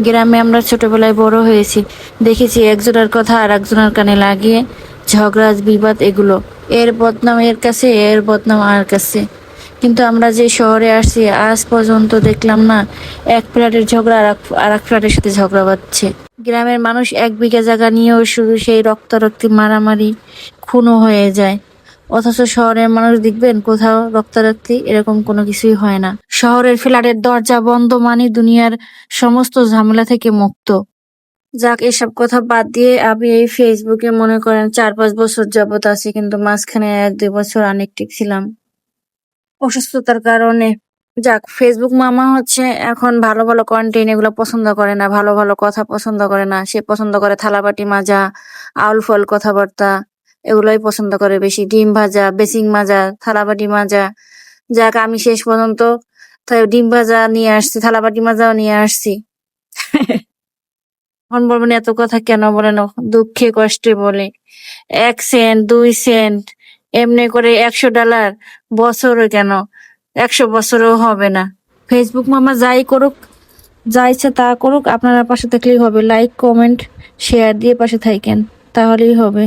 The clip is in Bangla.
গ্রামে আমরা ছোটবেলায় বড় হয়েছি, দেখেছি একজনের কথা আর একজনের কানে লাগিয়ে ঝগড়া বিবাদ এগুলো, এর বদনাম এর কাছে, এর বদনাম আর কাছে। কিন্তু আমরা যে শহরে আসছি আজ পর্যন্ত দেখলাম না এক ফ্ল্যাটের ঝগড়া আর এক ফ্ল্যাটের সাথে ঝগড়া বাঁধছে। গ্রামের মানুষ 1 বিঘা জায়গা নিয়েও শুধু সেই রক্তারক্তি, মারামারি, খুনও হয়ে যায়। অথচ শহরের মানুষ দেখবেন কোথাও রক্তারক্তি এরকম কোনো কিছুই হয় না। শহরের ফ্ল্যাটের দরজা বন্ধ মানে দুনিয়ার সমস্ত ঝামেলা থেকে মুক্ত। যাক, এসব কথা বাদ দিয়ে আমি এই ফেসবুকে মনে করেন 4-5 বছর যাবত আছি, কিন্তু মাঝখানে 1-2 বছর আনএক্টিভ ছিলাম অসুস্থতার কারণে। যাক, ফেসবুক মামা হচ্ছে এখন ভালো ভালো কন্টেন্ট এগুলো পছন্দ করে না, ভালো ভালো কথা পছন্দ করে না। সে পছন্দ করে থালাবাটি মাজা, আউল ফল কথাবার্তা, এগুলোই পছন্দ করে বেশি। ডিম ভাজা, বেসিং মাজা, থালাবাটি মাজা। যাক, আমি শেষ পর্যন্ত তাই ডিম ভাজা নিয়ে আসছি, থালাবাটি মাজাও নিয়ে আসছি। এখন বলবেন এত কথা কেন বলেন, দুঃখে কষ্টে বলে। 1 সেন্ট, 2 সেন্ট, এমনি করে $100 বছরে কেন, 100 বছরও হবে না। ফেসবুক মামা যাই করুক, যা ইচ্ছা তা করুক, আপনারা পাশে থাকলেই হবে। লাইক, কমেন্ট, শেয়ার দিয়ে পাশে থাকেন, তাহলেই হবে।